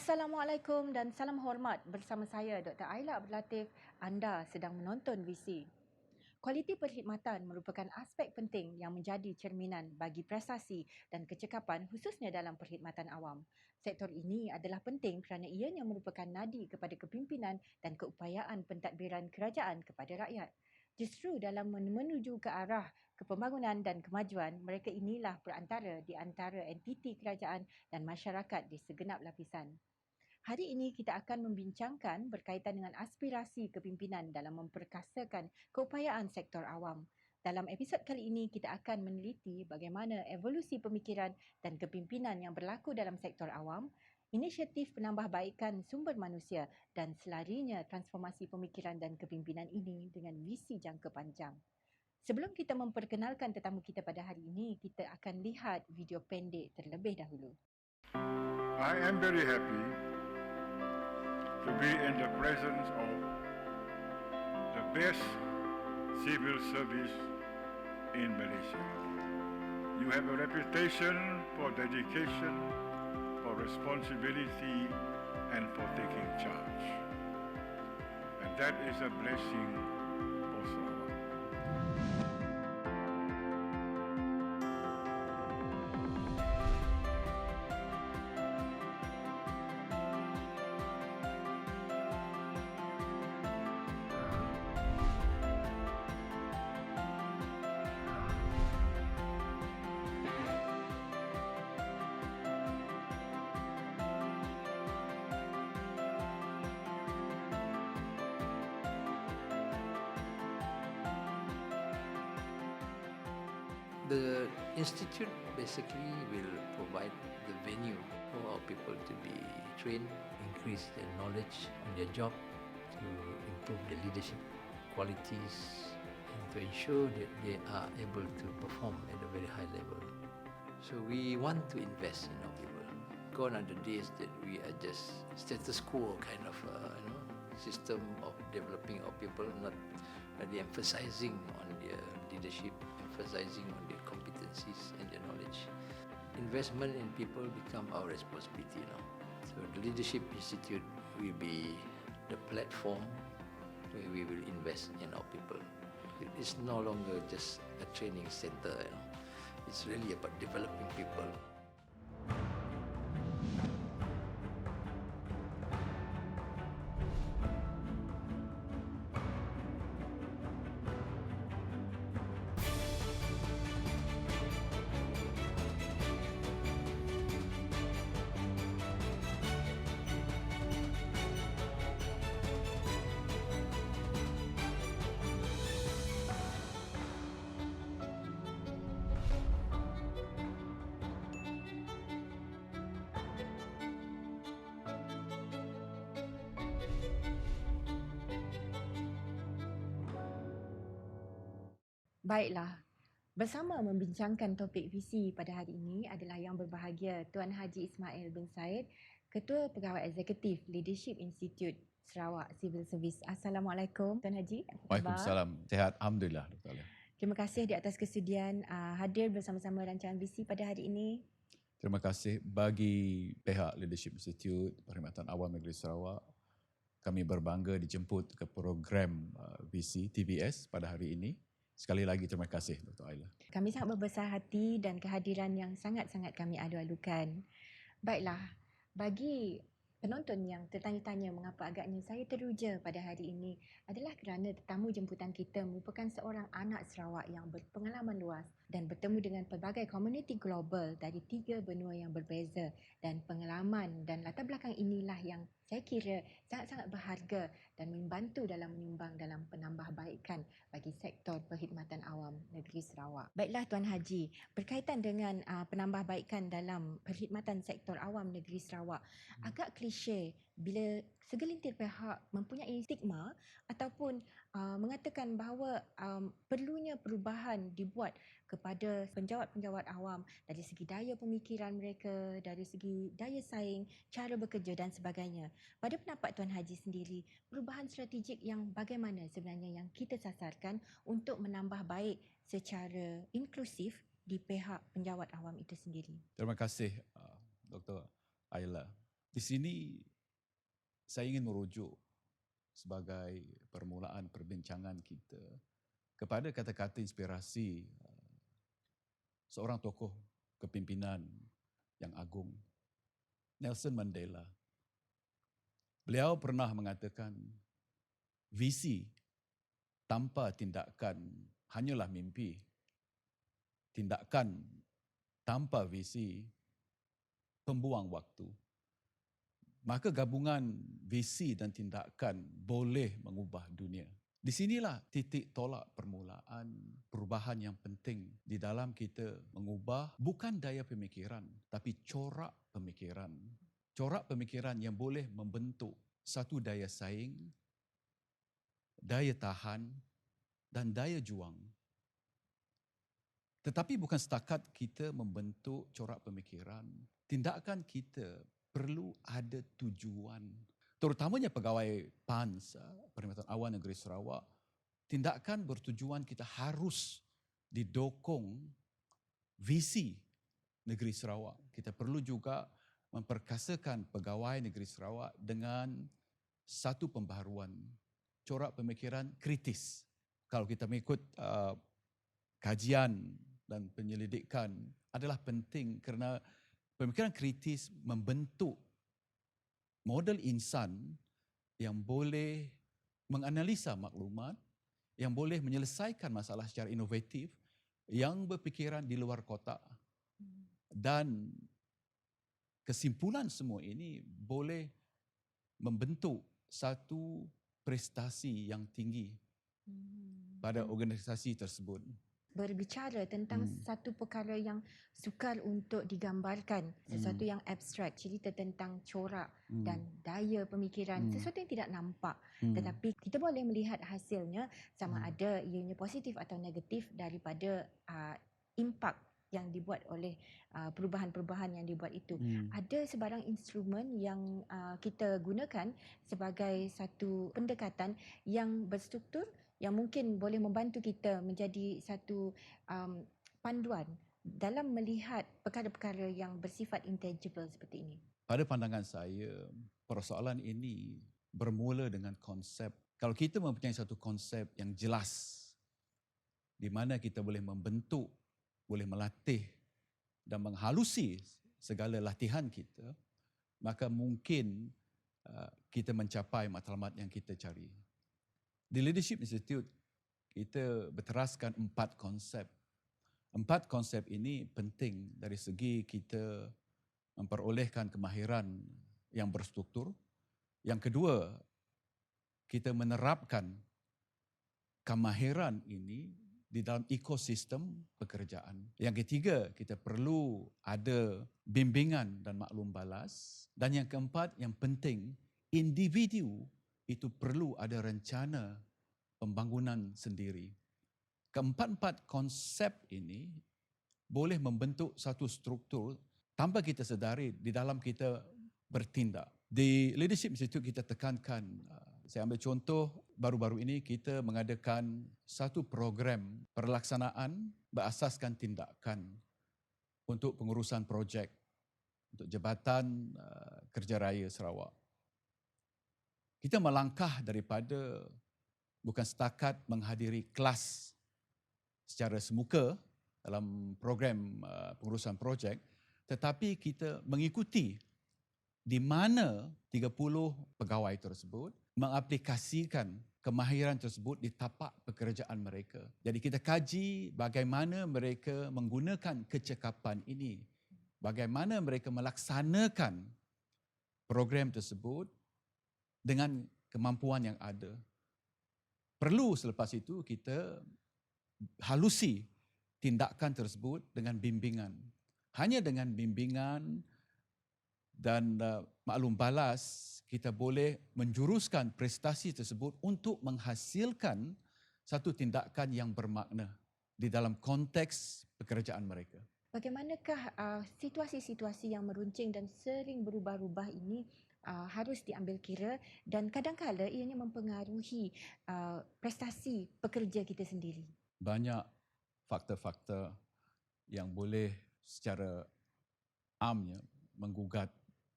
Assalamualaikum dan salam hormat. Bersama saya Dr. Aila Abdul Latif. Anda sedang menonton VC. Kualiti perkhidmatan merupakan aspek penting yang menjadi cerminan bagi prestasi dan kecekapan khususnya dalam perkhidmatan awam. Sektor ini adalah penting kerana ianya merupakan nadi kepada kepimpinan dan keupayaan pentadbiran kerajaan kepada rakyat. Justru dalam menuju ke arah kepembangunan dan kemajuan, mereka inilah perantara di antara entiti kerajaan dan masyarakat di segenap lapisan. Hari ini kita akan membincangkan berkaitan dengan aspirasi kepimpinan dalam memperkasakan keupayaan sektor awam. Dalam episod kali ini, kita akan meneliti bagaimana evolusi pemikiran dan kepimpinan yang berlaku dalam sektor awam, inisiatif penambahbaikan sumber manusia dan selarinya transformasi pemikiran dan kepimpinan ini dengan visi jangka panjang. Sebelum kita memperkenalkan tetamu kita pada hari ini, kita akan lihat video pendek terlebih dahulu. I am very happy to be in the presence of the best civil service in Malaysia. You have a reputation for dedication, for responsibility, and for taking charge. And that is a blessing for Sarawak. The institute basically will provide the venue for our people to be trained, increase their knowledge on their job, to improve their leadership qualities, and to ensure that they are able to perform at a very high level. So we want to invest in our people. Gone are the days that we are just status quo kind of system of developing our people, not really emphasizing on their leadership, emphasizing on their competencies and their knowledge. Investment in people become our responsibility now. So the Leadership Institute will be the platform where we will invest in our people. It is no longer just a training center. It's really about developing people. Baiklah, bersama membincangkan topik visi pada hari ini adalah yang berbahagia Tuan Haji Ismail bin Said, Ketua Pegawai Eksekutif Leadership Institute Sarawak Civil Service. Assalamualaikum Tuan Haji. Waalaikumsalam. Sehat, Alhamdulillah. Dr. Alia. Terima kasih di atas kesudian hadir bersama-sama rancangan visi pada hari ini. Terima kasih bagi pihak Leadership Institute Perkhidmatan Awam Negeri Sarawak. Kami berbangga dijemput ke program VC TVS pada hari ini. Sekali lagi terima kasih Dr. Aila. Kami sangat berbesar hati dan kehadiran yang sangat-sangat kami alu-alukan. Baiklah, bagi penonton yang tertanya-tanya mengapa agaknya saya teruja pada hari ini adalah kerana tetamu jemputan kita merupakan seorang anak Sarawak yang berpengalaman luas dan bertemu dengan pelbagai komuniti global dari 3 benua yang berbeza, dan pengalaman dan latar belakang inilah yang saya kira sangat-sangat berharga dan membantu dalam menyumbang dalam penambahbaikan bagi sektor perkhidmatan awam negeri Sarawak. Baiklah Tuan Haji, berkaitan dengan penambahbaikan dalam perkhidmatan sektor awam negeri Sarawak, agak klise bila segelintir pihak mempunyai stigma ataupun mengatakan bahawa perlunya perubahan dibuat kepada penjawat-penjawat awam dari segi daya pemikiran mereka, dari segi daya saing, cara bekerja dan sebagainya. Pada pendapat Tuan Haji sendiri, perubahan strategik yang bagaimana sebenarnya yang kita sasarkan untuk menambah baik secara inklusif di pihak penjawat awam itu sendiri? Terima kasih Dr. Aila. Di sini saya ingin merujuk sebagai permulaan perbincangan kita kepada kata-kata inspirasi seorang tokoh kepimpinan yang agung, Nelson Mandela. Beliau pernah mengatakan, visi tanpa tindakan hanyalah mimpi. Tindakan tanpa visi pembuang waktu. Maka gabungan visi dan tindakan boleh mengubah dunia. Di sinilah titik tolak permulaan perubahan yang penting di dalam kita mengubah bukan daya pemikiran, tapi corak pemikiran. Corak pemikiran yang boleh membentuk satu daya saing, daya tahan dan daya juang. Tetapi bukan setakat kita membentuk corak pemikiran, tindakan kita perlu ada tujuan. Terutamanya pegawai PANS, Perkhidmatan Awam Negeri Sarawak, tindakan bertujuan kita harus didokong visi Negeri Sarawak. Kita perlu juga memperkasakan pegawai Negeri Sarawak dengan satu pembaharuan corak pemikiran kritis. Kalau kita mengikut kajian dan penyelidikan adalah penting kerana pemikiran kritis membentuk model insan yang boleh menganalisa maklumat, yang boleh menyelesaikan masalah secara inovatif, yang berfikiran di luar kotak. Dan kesimpulan semua ini boleh membentuk satu prestasi yang tinggi pada organisasi tersebut. Berbicara tentang satu perkara yang sukar untuk digambarkan, sesuatu yang abstrak, cerita tentang corak dan daya pemikiran, sesuatu yang tidak nampak, tetapi kita boleh melihat hasilnya sama ada ianya positif atau negatif daripada impak yang dibuat oleh perubahan-perubahan yang dibuat itu. Ada sebarang instrumen yang kita gunakan sebagai satu pendekatan yang berstruktur yang mungkin boleh membantu kita menjadi satu panduan dalam melihat perkara-perkara yang bersifat intangible seperti ini. Pada pandangan saya, persoalan ini bermula dengan konsep. Kalau kita mempunyai satu konsep yang jelas, di mana kita boleh membentuk, boleh melatih dan menghalusi segala latihan kita, maka mungkin kita mencapai matlamat yang kita cari. Di Leadership Institute, kita berteraskan 4 konsep. 4 konsep ini penting dari segi kita memperolehkan kemahiran yang berstruktur. Yang kedua, kita menerapkan kemahiran ini di dalam ekosistem pekerjaan. Yang ketiga, kita perlu ada bimbingan dan maklum balas. Dan yang keempat, yang penting, individu itu perlu ada rencana pembangunan sendiri. Keempat-empat konsep ini boleh membentuk satu struktur tanpa kita sedari di dalam kita bertindak. Di Leadership Institute kita tekankan, saya ambil contoh baru-baru ini kita mengadakan satu program perlaksanaan berasaskan tindakan untuk pengurusan projek untuk Jabatan Kerja Raya Sarawak. Kita melangkah daripada bukan setakat menghadiri kelas secara semuka dalam program pengurusan projek, tetapi kita mengikuti di mana 30 pegawai tersebut mengaplikasikan kemahiran tersebut di tapak pekerjaan mereka. Jadi kita kaji bagaimana mereka menggunakan kecekapan ini, bagaimana mereka melaksanakan program tersebut dengan kemampuan yang ada. Perlu selepas itu kita halusi tindakan tersebut dengan bimbingan. Hanya dengan bimbingan dan maklum balas, kita boleh menjuruskan prestasi tersebut untuk menghasilkan satu tindakan yang bermakna di dalam konteks pekerjaan mereka. Bagaimanakah situasi-situasi yang meruncing dan sering berubah-ubah ini harus diambil kira dan kadang-kadang ianya mempengaruhi prestasi pekerja kita sendiri? Banyak faktor-faktor yang boleh secara amnya menggugat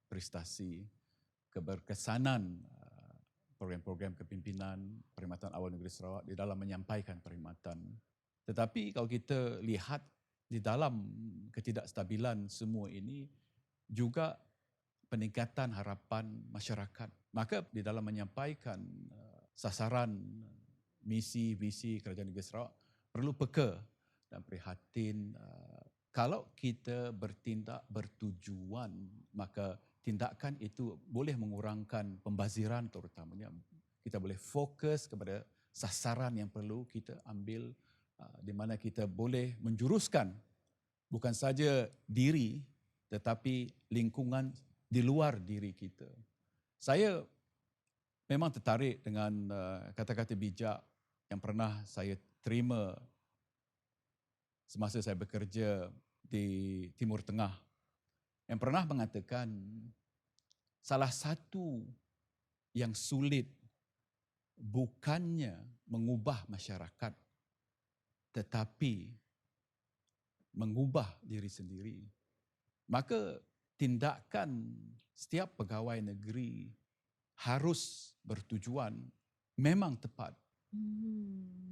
prestasi, keberkesanan program-program kepimpinan Perkhidmatan Awal Negeri Sarawak di dalam menyampaikan perkhidmatan. Tetapi kalau kita lihat di dalam ketidakstabilan semua ini juga peningkatan harapan masyarakat. Maka di dalam menyampaikan sasaran misi, visi Kerajaan Negeri Sarawak perlu peka dan prihatin. Kalau kita bertindak bertujuan, maka tindakan itu boleh mengurangkan pembaziran terutamanya. Kita boleh fokus kepada sasaran yang perlu kita ambil, di mana kita boleh menjuruskan bukan saja diri tetapi lingkungan di luar diri kita. Saya memang tertarik dengan kata-kata bijak yang pernah saya terima semasa saya bekerja di Timur Tengah, yang pernah mengatakan salah satu yang sulit bukannya mengubah masyarakat tetapi mengubah diri sendiri. Maka tindakan setiap pegawai negeri harus bertujuan, memang tepat.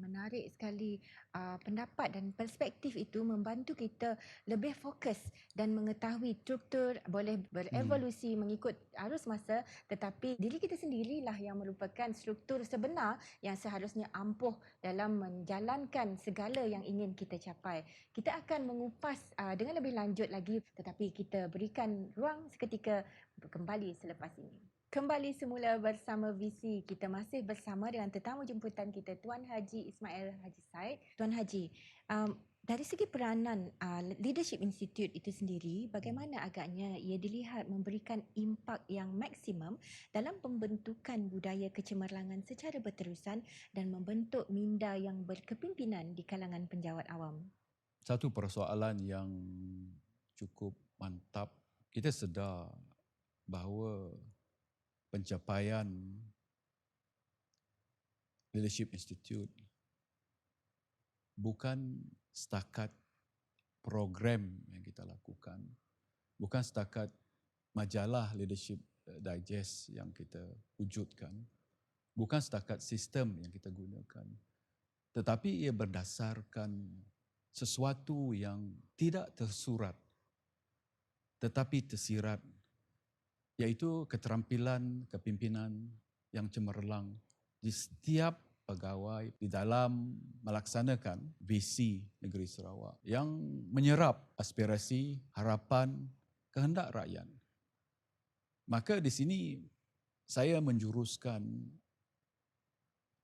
Menarik sekali. Pendapat dan perspektif itu membantu kita lebih fokus dan mengetahui struktur, boleh berevolusi mengikut arus masa, tetapi diri kita sendirilah yang merupakan struktur sebenar yang seharusnya ampuh dalam menjalankan segala yang ingin kita capai. Kita akan mengupas dengan lebih lanjut lagi, tetapi kita berikan ruang seketika kembali selepas ini. Kembali semula bersama VC. Kita masih bersama dengan tetamu jemputan kita, Tuan Haji Ismail Haji Said. Tuan Haji, dari segi peranan Leadership Institute itu sendiri, bagaimana agaknya ia dilihat memberikan impak yang maksimum dalam pembentukan budaya kecemerlangan secara berterusan dan membentuk minda yang berkepimpinan di kalangan penjawat awam? Satu persoalan yang cukup mantap, kita sedar bahawa pencapaian Leadership Institute bukan setakat program yang kita lakukan, bukan setakat majalah Leadership Digest yang kita wujudkan, bukan setakat sistem yang kita gunakan, tetapi ia berdasarkan sesuatu yang tidak tersurat tetapi tersirat, iaitu keterampilan kepimpinan yang cemerlang di setiap pegawai di dalam melaksanakan visi negeri Sarawak yang menyerap aspirasi, harapan, kehendak rakyat. Maka di sini saya menjuruskan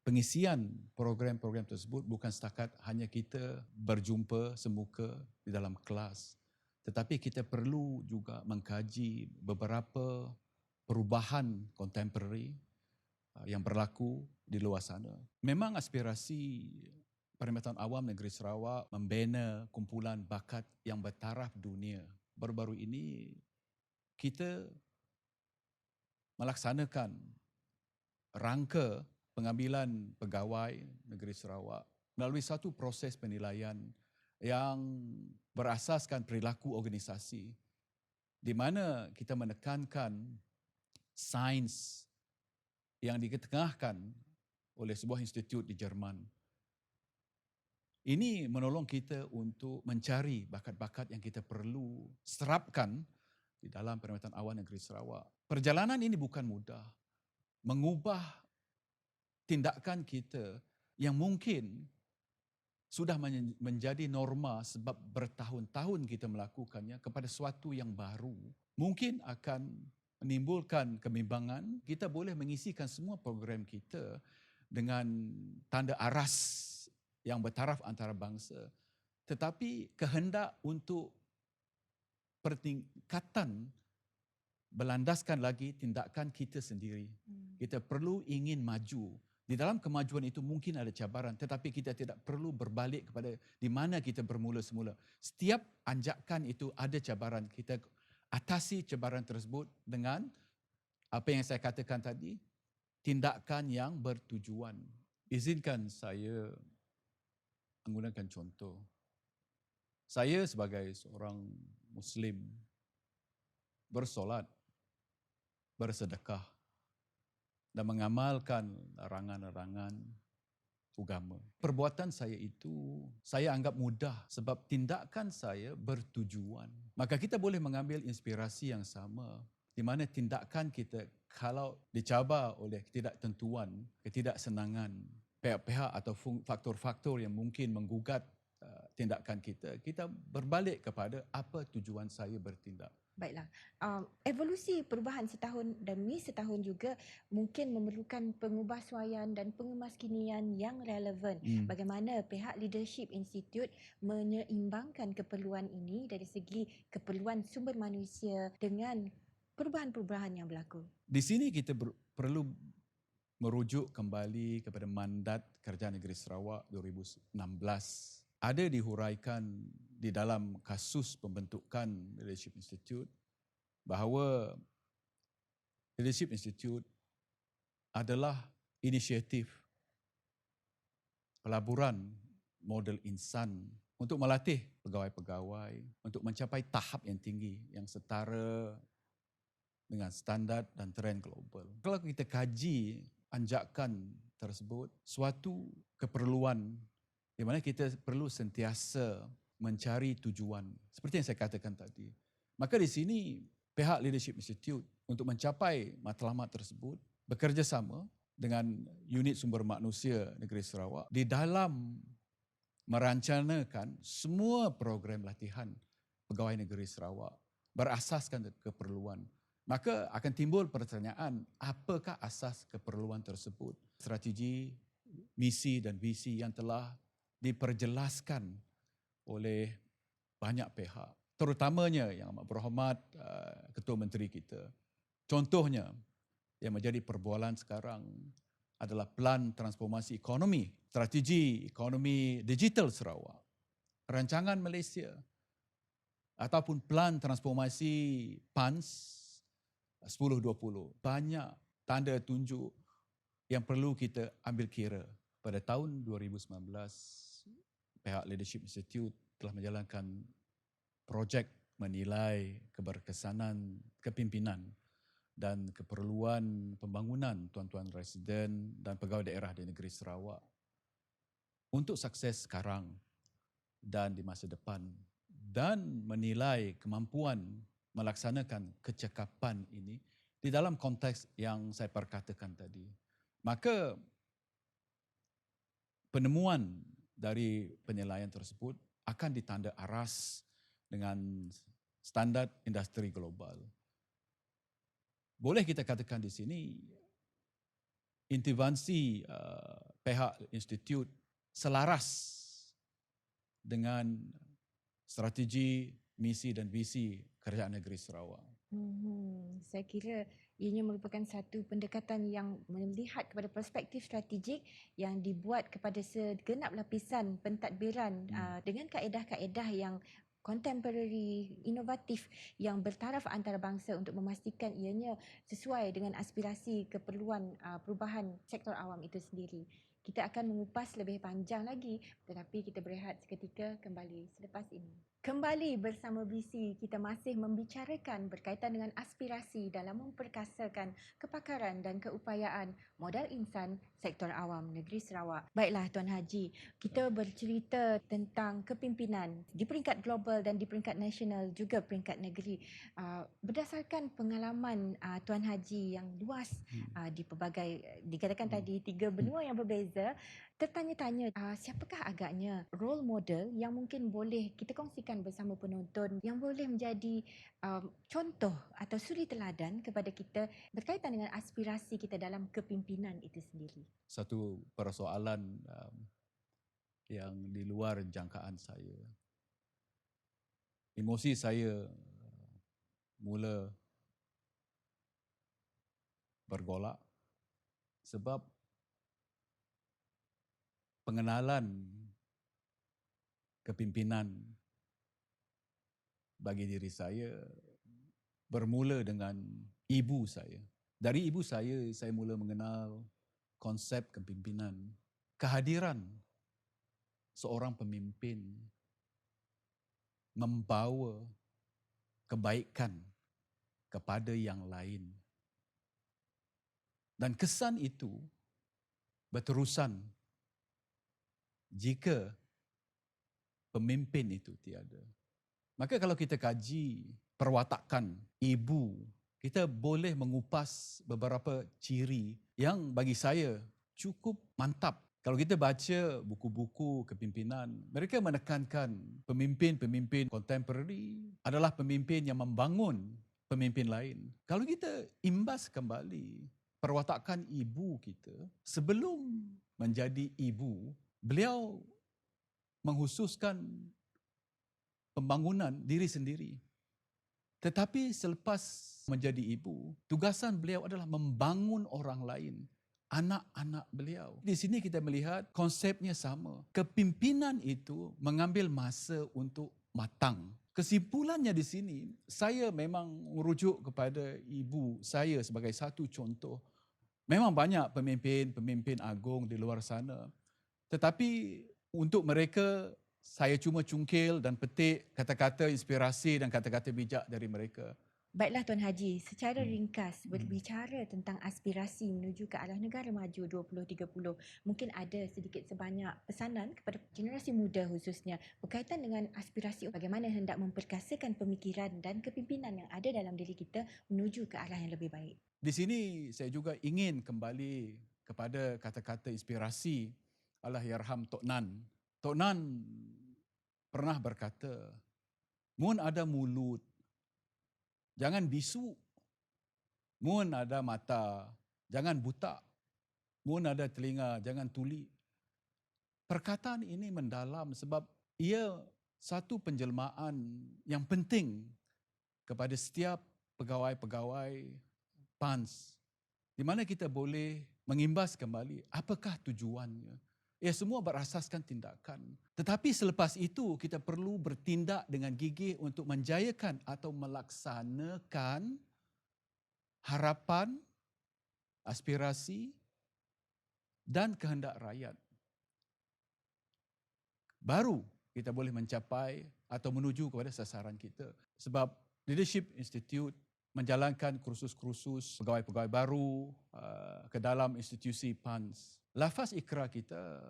pengisian program-program tersebut bukan setakat hanya kita berjumpa semuka di dalam kelas, tetapi kita perlu juga mengkaji beberapa perubahan kontemporari yang berlaku di luar sana. Memang aspirasi Perkhidmatan Awam Negeri Sarawak membina kumpulan bakat yang bertaraf dunia. Baru-baru ini kita melaksanakan rangka pengambilan pegawai negeri Sarawak melalui satu proses penilaian yang berasaskan perilaku organisasi, di mana kita menekankan sains yang diketengahkan oleh sebuah institut di Jerman. Ini menolong kita untuk mencari bakat-bakat yang kita perlu serapkan di dalam Perkhidmatan Awam Negeri Sarawak. Perjalanan ini bukan mudah. Mengubah tindakan kita yang mungkin sudah menjadi norma sebab bertahun-tahun kita melakukannya kepada sesuatu yang baru, mungkin akan menimbulkan kebimbangan. Kita boleh mengisikan semua program kita dengan tanda aras yang bertaraf antara bangsa, tetapi kehendak untuk pertingkatan berlandaskan lagi tindakan kita sendiri. Kita perlu ingin maju. Di dalam kemajuan itu mungkin ada cabaran, tetapi kita tidak perlu berbalik kepada di mana kita bermula semula. Setiap anjakan itu ada cabaran. Kita atasi cabaran tersebut dengan apa yang saya katakan tadi, tindakan yang bertujuan. Izinkan saya menggunakan contoh. Saya sebagai seorang Muslim bersolat bersedekah dan mengamalkan larangan-larangan agama. Perbuatan saya itu saya anggap mudah sebab tindakan saya bertujuan. Maka kita boleh mengambil inspirasi yang sama di mana tindakan kita kalau dicabar oleh ketidaktentuan, ketidaksenangan, pihak-pihak atau faktor-faktor yang mungkin menggugat tindakan kita, kita berbalik kepada apa tujuan saya bertindak. Baiklah, evolusi perubahan setahun demi setahun juga mungkin memerlukan pengubahsuaian dan pengemaskinian yang relevan. Bagaimana pihak Leadership Institute menyeimbangkan keperluan ini dari segi keperluan sumber manusia dengan perubahan-perubahan yang berlaku. Di sini kita perlu merujuk kembali kepada mandat Kerajaan Negeri Sarawak 2016. Ada dihuraikan di dalam kasus pembentukan Leadership Institute bahawa Leadership Institute adalah inisiatif pelaburan model insan untuk melatih pegawai-pegawai untuk mencapai tahap yang tinggi yang setara dengan standard dan trend global. Kalau kita kaji anjakan tersebut, suatu keperluan di mana kita perlu sentiasa mencari tujuan. Seperti yang saya katakan tadi. Maka di sini pihak Leadership Institute untuk mencapai matlamat tersebut bekerjasama dengan unit sumber manusia Negeri Sarawak di dalam merancangkan semua program latihan pegawai Negeri Sarawak berasaskan keperluan. Maka akan timbul pertanyaan, apakah asas keperluan tersebut? Strategi, misi dan visi yang telah diperjelaskan oleh banyak pihak, terutamanya yang amat berhormat Ketua Menteri kita. Contohnya yang menjadi perbualan sekarang adalah Pelan Transformasi Ekonomi, Strategi Ekonomi Digital Sarawak, Rancangan Malaysia ataupun Pelan Transformasi PANS 1020. Banyak tanda tunjuk yang perlu kita ambil kira. Pada tahun 2019, pihak Leadership Institute telah menjalankan projek menilai keberkesanan kepimpinan dan keperluan pembangunan tuan-tuan residen dan pegawai daerah di negeri Sarawak untuk sukses sekarang dan di masa depan, dan menilai kemampuan melaksanakan kecekapan ini di dalam konteks yang saya perkatakan tadi. Maka penemuan dari penilaian tersebut akan ditanda aras dengan standard industri global. Boleh kita katakan di sini intervensi pihak institut selaras dengan strategi, misi dan visi Kerajaan Negeri Sarawak. Saya kira ianya merupakan satu pendekatan yang melihat kepada perspektif strategik yang dibuat kepada segenap lapisan pentadbiran dengan kaedah-kaedah yang contemporary, inovatif yang bertaraf antarabangsa untuk memastikan ianya sesuai dengan aspirasi keperluan perubahan sektor awam itu sendiri. Kita akan mengupas lebih panjang lagi, tetapi kita berehat seketika, kembali selepas ini. Kembali bersama BC, kita masih membicarakan berkaitan dengan aspirasi dalam memperkasakan kepakaran dan keupayaan modal insan sektor awam negeri Sarawak. Baiklah Tuan Haji, kita bercerita tentang kepimpinan di peringkat global dan di peringkat nasional juga peringkat negeri. Berdasarkan pengalaman Tuan Haji yang luas di pelbagai, dikatakan tadi 3 benua yang berbeza, tertanya-tanya siapakah agaknya role model yang mungkin boleh kita kongsikan bersama penonton yang boleh menjadi contoh atau suri teladan kepada kita berkaitan dengan aspirasi kita dalam kepimpinan itu sendiri. Satu persoalan yang di luar jangkaan saya. Emosi saya mula bergolak sebab pengenalan kepimpinan bagi diri saya bermula dengan ibu saya. Dari ibu saya mula mengenal konsep kepimpinan, kehadiran seorang pemimpin membawa kebaikan kepada yang lain Dan kesan itu berterusan jika pemimpin itu tiada. Maka kalau kita kaji perwatakan ibu, kita boleh mengupas beberapa ciri yang bagi saya cukup mantap. Kalau kita baca buku-buku kepimpinan, mereka menekankan pemimpin-pemimpin contemporary adalah pemimpin yang membangun pemimpin lain. Kalau kita imbas kembali perwatakan ibu kita, sebelum menjadi ibu, beliau menghususkan pembangunan diri sendiri. Tetapi selepas menjadi ibu, tugasan beliau adalah membangun orang lain, anak-anak beliau. Di sini kita melihat konsepnya sama. Kepimpinan itu mengambil masa untuk matang. Kesimpulannya di sini, saya memang merujuk kepada ibu saya sebagai satu contoh. Memang banyak pemimpin agung di luar sana. Tetapi untuk mereka, saya cuma cungkil dan petik kata-kata inspirasi dan kata-kata bijak dari mereka. Baiklah Tuan Haji, secara ringkas berbicara tentang aspirasi menuju ke arah negara maju 2030, mungkin ada sedikit sebanyak pesanan kepada generasi muda khususnya berkaitan dengan aspirasi bagaimana hendak memperkasakan pemikiran dan kepimpinan yang ada dalam diri kita menuju ke arah yang lebih baik. Di sini saya juga ingin kembali kepada kata-kata inspirasi Allahyarham Tok Nan. Tok Nan pernah berkata, mun ada mulut, jangan bisu. Mun ada mata, jangan buta. Mun ada telinga, jangan tuli. Perkataan ini mendalam sebab ia satu penjelmaan yang penting kepada setiap pegawai-pegawai PANS, di mana kita boleh mengimbas kembali apakah tujuannya. Ia semua berasaskan tindakan. Tetapi selepas itu kita perlu bertindak dengan gigih untuk menjayakan atau melaksanakan harapan, aspirasi dan kehendak rakyat. Baru kita boleh mencapai atau menuju kepada sasaran kita. Sebab Leadership Institute menjalankan kursus-kursus pegawai-pegawai baru ke dalam institusi PANS. Lafaz ikrar kita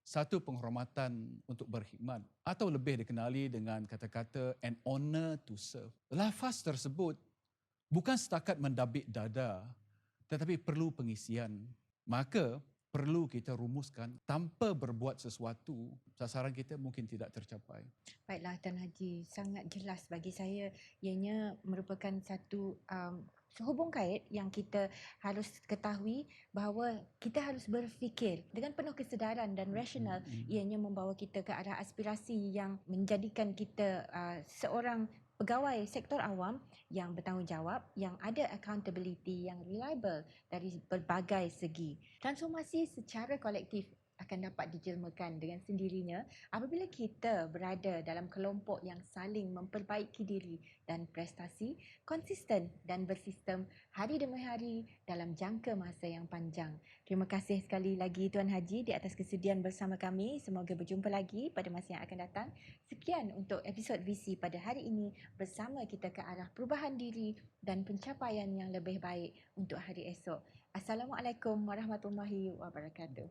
satu penghormatan untuk berkhidmat atau lebih dikenali dengan kata-kata an honor to serve. Lafaz tersebut bukan setakat mendabik dada tetapi perlu pengisian. Maka perlu kita rumuskan tanpa berbuat sesuatu, sasaran kita mungkin tidak tercapai. Baiklah Tuan Haji, sangat jelas bagi saya ianya merupakan satu hubung kait yang kita harus ketahui bahawa kita harus berfikir dengan penuh kesedaran dan rasional, ianya membawa kita ke arah aspirasi yang menjadikan kita seorang pegawai sektor awam yang bertanggungjawab, yang ada accountability, yang reliable dari berbagai segi. Transformasi secara kolektif akan dapat dijelmakan dengan sendirinya apabila kita berada dalam kelompok yang saling memperbaiki diri dan prestasi, konsisten dan bersistem hari demi hari dalam jangka masa yang panjang. Terima kasih sekali lagi Tuan Haji di atas kesediaan bersama kami. Semoga berjumpa lagi pada masa yang akan datang. Sekian untuk episod VC pada hari ini bersama kita ke arah perubahan diri dan pencapaian yang lebih baik untuk hari esok. Assalamualaikum warahmatullahi wabarakatuh.